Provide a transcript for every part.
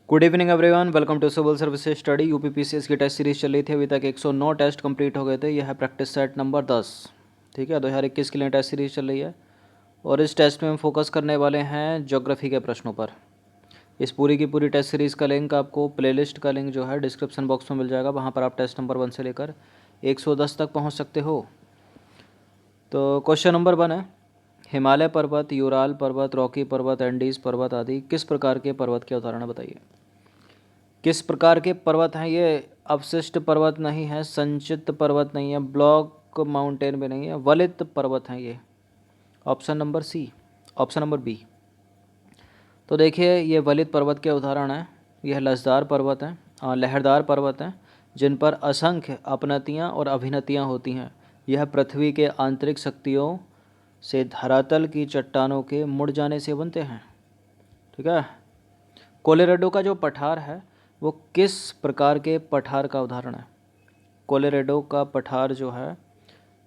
Good evening everyone, welcome to civil services study. UPPCS की test series चल रही थी। अभी तक 109 टेस्ट कंप्लीट हो गए थे। यह है प्रैक्टिस सेट नंबर 10। ठीक है, 2021 के लिए टेस्ट सीरीज चल रही है और इस टेस्ट में हम फोकस करने वाले हैं ज्योग्राफी के प्रश्नों पर। इस पूरी की पूरी टेस्ट सीरीज़ का लिंक आपको प्लेलिस्ट का लिंक जो है डिस्क्रिप्शन बॉक्स में मिल जाएगा। वहाँ पर आप टेस्ट नंबर 1 से लेकर 110 तक पहुँच सकते हो। तो क्वेश्चन नंबर 1 है, हिमालय पर्वत, यूराल पर्वत, रॉकी पर्वत, एंडीज पर्वत आदि किस प्रकार के पर्वत के उदाहरण बताइए। किस प्रकार के पर्वत हैं ये? अवशिष्ट पर्वत नहीं है, संचित पर्वत नहीं है, ब्लॉक माउंटेन भी नहीं है, वलित पर्वत हैं ये। Option number C, option number B. तो देखिए, ये वलित पर्वत के उदाहरण हैं। यह लसदार पर्वत हैं, लहरदार पर्वत हैं, जिन पर असंख्य अपनतियाँ और अभिनतियाँ होती हैं। यह पृथ्वी के आंतरिक शक्तियों से धरातल की चट्टानों के मुड़ जाने से बनते हैं। ठीक है। कोलोराडो का जो पठार है वो किस प्रकार के पठार का उदाहरण है? कोलोराडो का पठार जो है,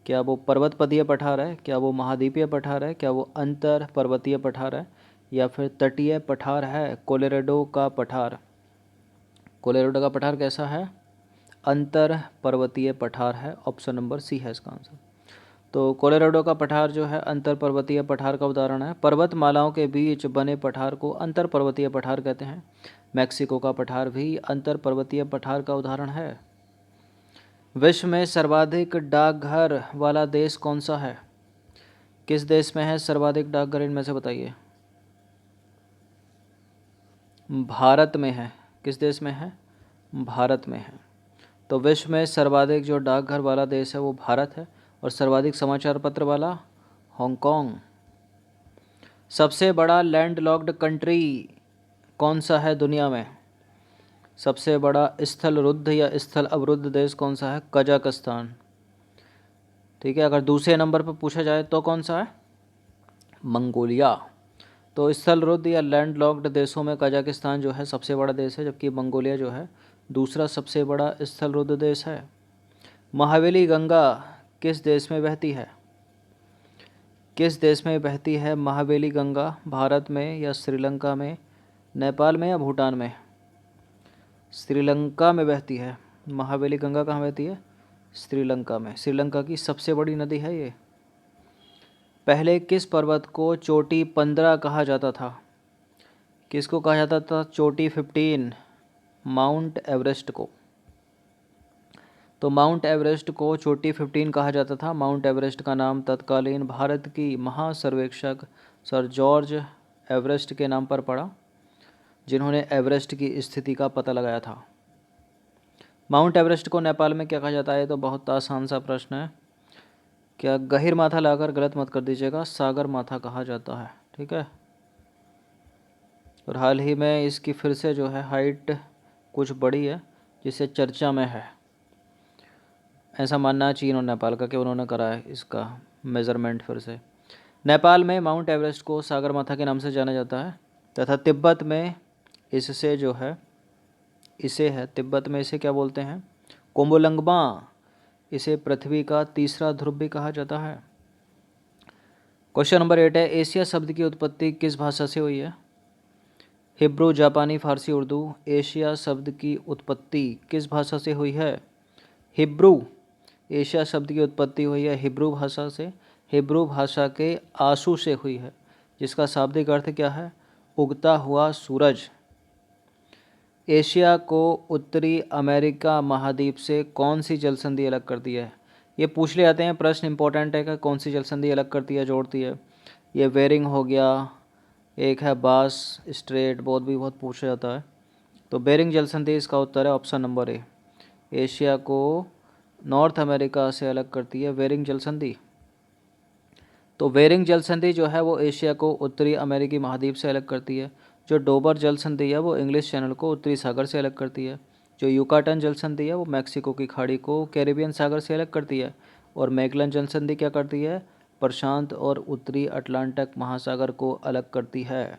क्या वो पर्वतपदीय पठार है, क्या वो महाद्वीपीय पठार है, क्या वो अंतर पर्वतीय पठार है, या फिर तटीय पठार है? कोलोराडो का पठार, कोलोराडो का पठार कैसा है? अंतर पर्वतीय पठार है। ऑप्शन नंबर सी है इसका आंसर। तो कोलोराडो का पठार जो है अंतर पर्वतीय पठार का उदाहरण है। पर्वतमालाओं के बीच बने पठार को अंतर पर्वतीय पठार कहते हैं। मैक्सिको का पठार भी अंतर पर्वतीय पठार का उदाहरण है। विश्व में सर्वाधिक डाकघर वाला देश कौन सा है? किस देश में है सर्वाधिक डाकघर, इनमें से बताइए। भारत में है। किस देश में है? भारत में है। तो विश्व में सर्वाधिक जो डाकघर वाला देश है वो भारत है, और सर्वाधिक समाचार पत्र वाला हांगकांग। सबसे बड़ा लैंडलॉक्ड कंट्री कौन सा है दुनिया में? सबसे बड़ा स्थल रुद्ध या स्थल अवरुद्ध देश कौन सा है? कजाकिस्तान। ठीक है। अगर दूसरे नंबर पर पूछा जाए तो कौन सा है? मंगोलिया। तो स्थल रुद्ध या लैंडलॉक्ड देशों में कजाकिस्तान जो है सबसे बड़ा देश है, जबकि मंगोलिया जो है दूसरा सबसे बड़ा स्थल रुद्ध देश है। महावेली गंगा किस देश में बहती है? किस देश में बहती है महावेली गंगा? भारत में या श्रीलंका में, नेपाल में या भूटान में? श्रीलंका में बहती है। महावेली गंगा कहाँ बहती है? श्रीलंका में। श्रीलंका की सबसे बड़ी नदी है ये। पहले किस पर्वत को चोटी 15 कहा जाता था? किसको कहा जाता था चोटी 15? माउंट एवरेस्ट को। तो माउंट एवरेस्ट को चोटी 15 कहा जाता था। माउंट एवरेस्ट का नाम तत्कालीन भारत की महासर्वेक्षक सर जॉर्ज एवरेस्ट के नाम पर पड़ा, जिन्होंने एवरेस्ट की स्थिति का पता लगाया था। माउंट एवरेस्ट को नेपाल में क्या कहा जाता है? तो बहुत आसान सा प्रश्न है। क्या गहिर माथा लाकर गलत मत कर दीजिएगा, सागर माथा कहा जाता है। ठीक है। और हाल ही में इसकी फिर से जो है हाइट कुछ बड़ी है, जिससे चर्चा में है। ऐसा मानना है चीन और नेपाल का कि उन्होंने करा है इसका मेज़रमेंट फिर से। नेपाल में माउंट एवरेस्ट को सागर माथा के नाम से जाना जाता है, तथा तिब्बत में इससे जो है तिब्बत में इसे क्या बोलते हैं? कोम्बोलंगमा। इसे पृथ्वी का तीसरा ध्रुव भी कहा जाता है। क्वेश्चन नंबर 8 है, एशिया शब्द की उत्पत्ति किस भाषा से हुई है? हिब्रू, जापानी, फारसी, उर्दू। एशिया शब्द की उत्पत्ति किस भाषा से हुई है? हिब्रू। एशिया शब्द की उत्पत्ति हुई है हिब्रू भाषा से। हिब्रू भाषा के आंसू से हुई है, जिसका शाब्दिक अर्थ क्या है? उगता हुआ सूरज। एशिया को उत्तरी अमेरिका महाद्वीप से कौन सी जलसंधि अलग करती है? ये पूछ ले जाते हैं प्रश्न, इंपॉर्टेंट है कि कौन सी जलसंधि अलग करती है, जोड़ती है। ये बेरिंग हो गया, एक है बास स्ट्रेट, बहुत पूछा जाता है। तो बेरिंग जलसंधि इसका उत्तर है ऑप्शन नंबर ए। एशिया को नॉर्थ अमेरिका से अलग करती है बेरिंग जलसंधि। तो बेरिंग जलसंधि जो है वो एशिया को उत्तरी अमेरिकी महाद्वीप से अलग करती है। जो डोबर जलसंधि है वो इंग्लिश चैनल को उत्तरी सागर से अलग करती है। जो युकाटन जलसंधि है वो मैक्सिको की खाड़ी को कैरिबियन सागर से अलग करती है। और मैगलन जलसंधि क्या करती है? प्रशांत और उत्तरी अटलांटिक महासागर को अलग करती है।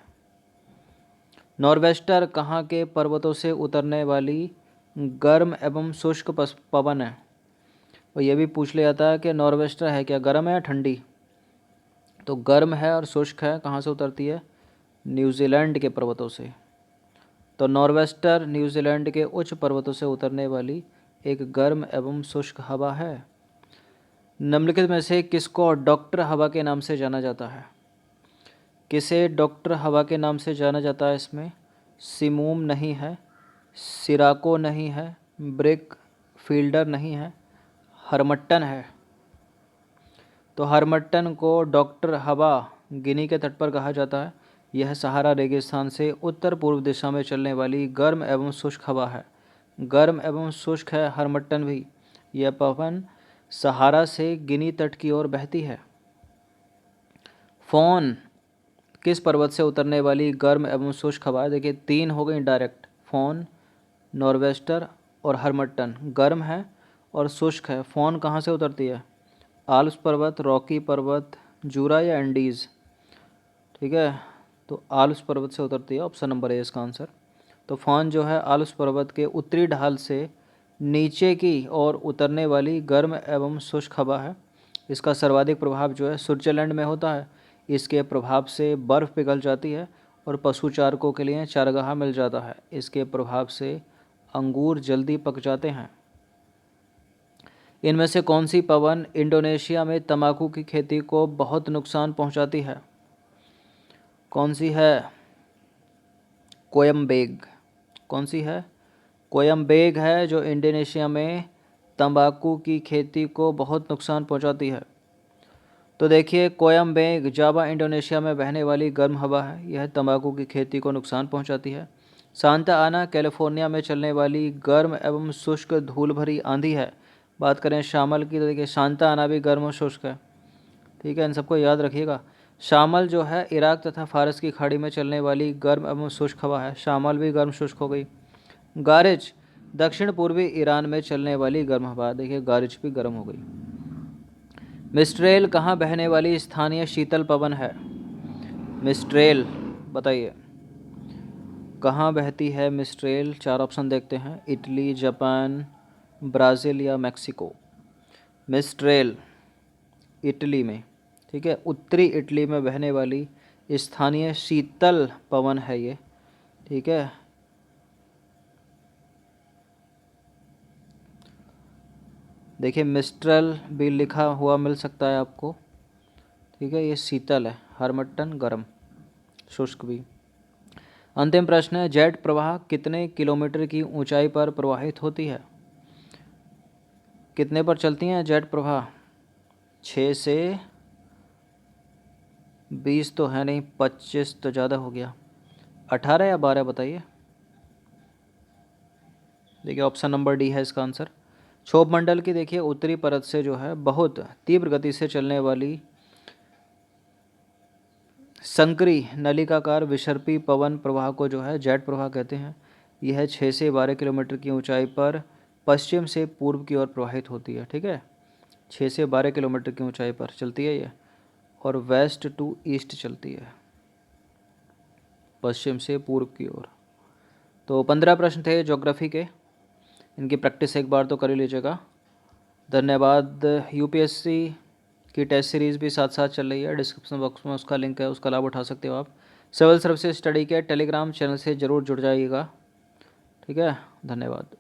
नॉर्वेस्टर कहाँ के पर्वतों से उतरने वाली गर्म एवं शुष्क पवन है? और यह भी पूछ लिया जाता है कि नॉर्वेस्टर है क्या गर्म है या ठंडी? तो गर्म है और शुष्क है। कहाँ से उतरती है? न्यूजीलैंड के पर्वतों से। तो नॉर्वेस्टर न्यूजीलैंड के उच्च पर्वतों से उतरने वाली एक गर्म एवं शुष्क हवा है। निम्नलिखित में से किसको डॉक्टर हवा के नाम से जाना जाता है? किसे डॉक्टर हवा के नाम से जाना जाता है? इसमें सिमूम नहीं है, सिराको नहीं है, ब्रिक फील्डर नहीं है, हरमट्टन है। तो हरमट्टन को डॉक्टर हवा गिनी के तट पर कहा जाता है। यह सहारा रेगिस्तान से उत्तर पूर्व दिशा में चलने वाली गर्म एवं शुष्क हवा है। गर्म एवं शुष्क है हरमट्टन भी। यह पवन सहारा से गिनी तट की ओर बहती है। फोन किस पर्वत से उतरने वाली गर्म एवं शुष्क हवा है? देखिए 3 हो गई डायरेक्ट, फोन, नॉर्वेस्टर और हरमट्टन। गर्म है और शुष्क है। फोन कहाँ से उतरती है? आल्प्स पर्वत, रॉकी पर्वत, जूरा या एंडीज़? ठीक है, तो आल्प्स पर्वत से उतरती है। ऑप्शन नंबर ए इसका आंसर। तो फोन जो है आल्प्स पर्वत के उत्तरी ढाल से नीचे की ओर उतरने वाली गर्म एवं शुष्क हवा है। इसका सर्वाधिक प्रभाव जो है स्विट्जरलैंड में होता है। इसके प्रभाव से बर्फ़ पिघल जाती है और पशु चारकों के लिए चारागाह मिल जाता है। इसके प्रभाव से अंगूर जल्दी पक जाते हैं। इनमें से कौन सी पवन इंडोनेशिया में तंबाकू की खेती को बहुत नुकसान पहुंचाती है? कौन सी है? कोयम्बेग। कौन सी है? कोयम्बेग है जो इंडोनेशिया में तंबाकू की खेती को बहुत नुकसान पहुंचाती है। तो देखिए कोयम्बेग जावा इंडोनेशिया में बहने वाली गर्म हवा है। यह तंबाकू की खेती को नुकसान पहुंचाती है। सांता आना कैलिफोर्निया में चलने वाली गर्म एवं शुष्क धूल भरी आंधी है। बात करें शामल की तो देखिए सांता आना भी गर्म और शुष्क है। ठीक है, इन सबको याद रखिएगा। शामल जो है इराक तथा फारस की खाड़ी में चलने वाली गर्म एवं शुष्क हवा है। शामल भी गर्म शुष्क हो गई। गारिज दक्षिण पूर्वी ईरान में चलने वाली गर्म हवा, देखिए गारिज भी गर्म हो गई। मिस्ट्रेल कहाँ बहने वाली स्थानीय शीतल पवन है? मिस्ट्रेल बताइए कहाँ बहती है मिस्ट्रेल? 4 ऑप्शन देखते हैं, इटली, जापान, ब्राज़ील या मैक्सिको। मिस्ट्रेल इटली में, ठीक है, उत्तरी इटली में बहने वाली स्थानीय शीतल पवन है ये। ठीक है, देखिए मिस्ट्रल भी लिखा हुआ मिल सकता है आपको। ठीक है, ये शीतल है। हरमट्टन गर्म शुष्क भी। अंतिम प्रश्न है, जेट प्रवाह कितने किलोमीटर की ऊंचाई पर प्रवाहित होती है? कितने पर चलती हैं जेट प्रवाह? 6 से 20 तो है नहीं, 25 तो ज़्यादा हो गया। 18 या 12 बताइए। देखिए ऑप्शन नंबर डी है इसका आंसर। क्षोभ मंडल की देखिए उत्तरी परत से जो है बहुत तीव्र गति से चलने वाली संकरी नलिकाकार विसर्पी पवन प्रवाह को जो है जेट प्रवाह कहते हैं। यह 6 से 12 किलोमीटर की ऊंचाई पर पश्चिम से पूर्व की ओर प्रवाहित होती है। ठीक है, 6 से 12 किलोमीटर की ऊंचाई पर चलती है ये, और वेस्ट टू ईस्ट चलती है, पश्चिम से पूर्व की ओर। तो 15 प्रश्न थे ज्योग्राफी के, इनकी प्रैक्टिस एक बार तो कर ही लीजिएगा। धन्यवाद। यूपीएससी की टेस्ट सीरीज़ भी साथ साथ चल रही है, डिस्क्रिप्शन बॉक्स में उसका लिंक है, उसका लाभ उठा सकते हो आप। सिविल सर्विसेज स्टडी के टेलीग्राम चैनल से ज़रूर जुड़ जाइएगा। ठीक है, धन्यवाद।